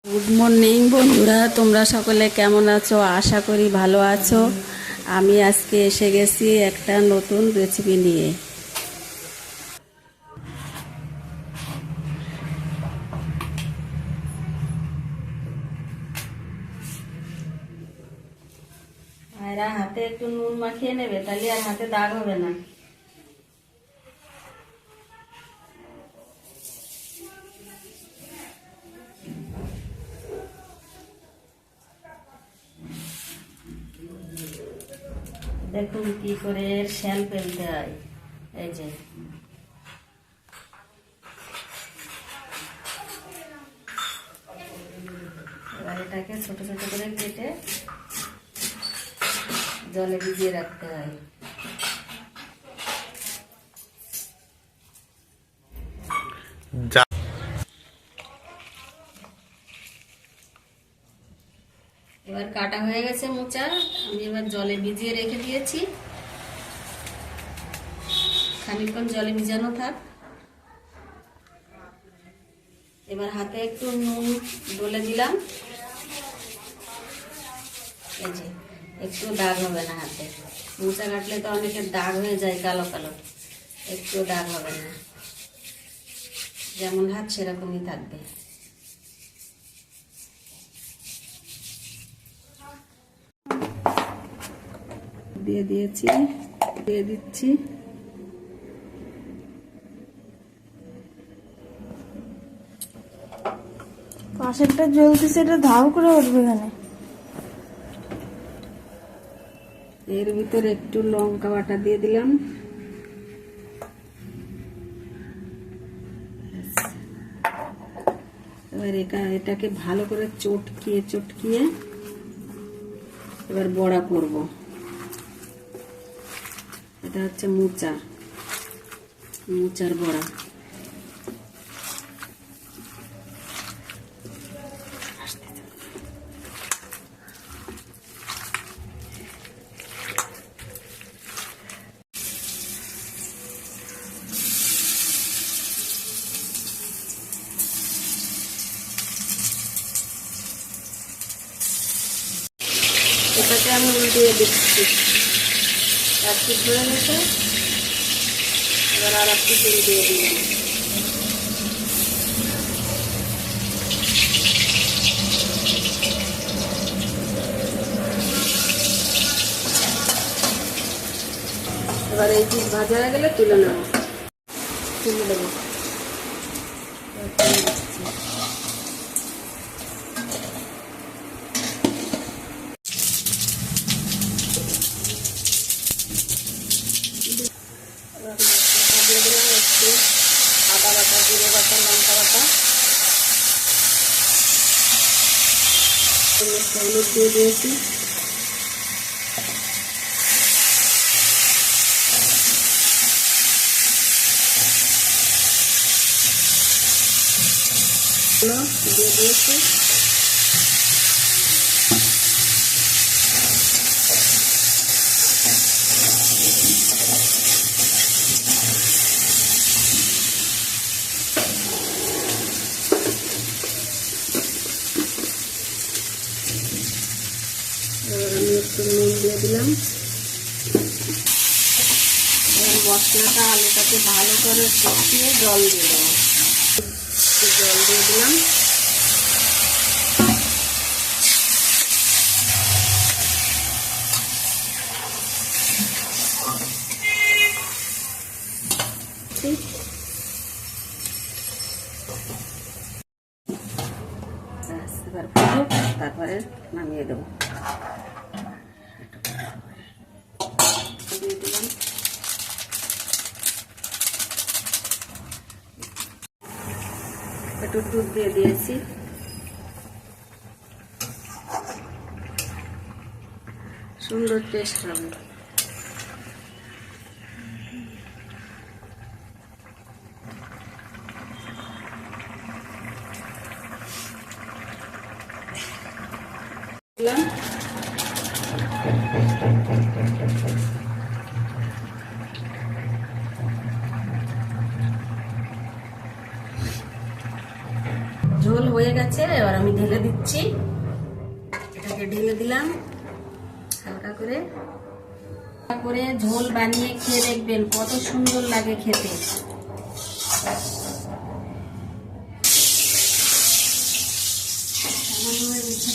Good morning বন্ধুরা, তোমরা সকলে কেমন আছো? আশা করি ভালো আছো। আমি আজকে এসে গেছি একটা নতুন রেসিপি নিয়ে। এরা হাতে একটু নুন মাখিয়ে নেবে, তাহলে আর হাতে দাগ হবে না। দেখুন কি করে শ্যাল ফেলতে হয়। এই যে এবার এটাকে ছোট ছোট করে কেটে জলে ভিজিয়ে রাখতে হয়। এবার কাটা হয়ে গেছে মোচা, আমি এবার জলে ভিজিয়ে রেখে দিয়েছি। খানিকক্ষণ জলে ভিজানো থাক। এবার হাতে একটু নুন ডলে দিলাম। এই যে একটু দাগ হবে না হাতে। মোচা কাটলে তো অনেকের দাগ হয়ে যায়, কালো কালো। একটু দাগ হবে না, যেমন হাত সেরকমই থাকবে। দিয়ে দিয়েছি, দিয়ে দিচ্ছি। পাশেরটা জ্বলতেছে, এটা ধাও করে উঠবে এখানে। এর ভিতরে একটু লঙ্কা বাটা দিয়ে দিলাম। এবার এটাকে ভালো করে চটকিয়ে চটকিয়ে এবার বড়া করব। এটা হচ্ছে মোচার বড়া। এটাকে আমি উল্টিয়ে দিচ্ছি। এক পিঠ ধরে গেছে, এবার আর এক পিঠ উল্টিয়ে দিলাম। এবার এই পিঠ ভাজা হয়ে গেলে তুলে নেব, তুলে দেবো। দিয়ে দিলাম একটু আদা বাটা, জিরে বাটা, লঙ্কা বাটা, হলুদ দিয়ে দিয়েছি। দিয়ে দিয়েছি। এবার আমি একটু নুন দিয়ে দিলাম। এবার মশলাটা আলুটাকে ভালো করে কষিয়ে জল দিয়ে দেবো। জল দিয়ে দিলাম। এবার ফুটুক, তারপরে নামিয়ে দেবো। দিয়ে দিলাম একটু দুধ দিয়ে দিয়েছি। সুন্দর টেস্ট হবে। ঝোল হয়ে গেছে। গেছে, এবার আমি ঢেলে দিচ্ছি। এটাকে ঢেলে দিলাম হালকা করে। করে ঝোল বানিয়ে খেয়ে দেখবেন কত সুন্দর লাগে খেতে। সামান্য হয়ে গেছে।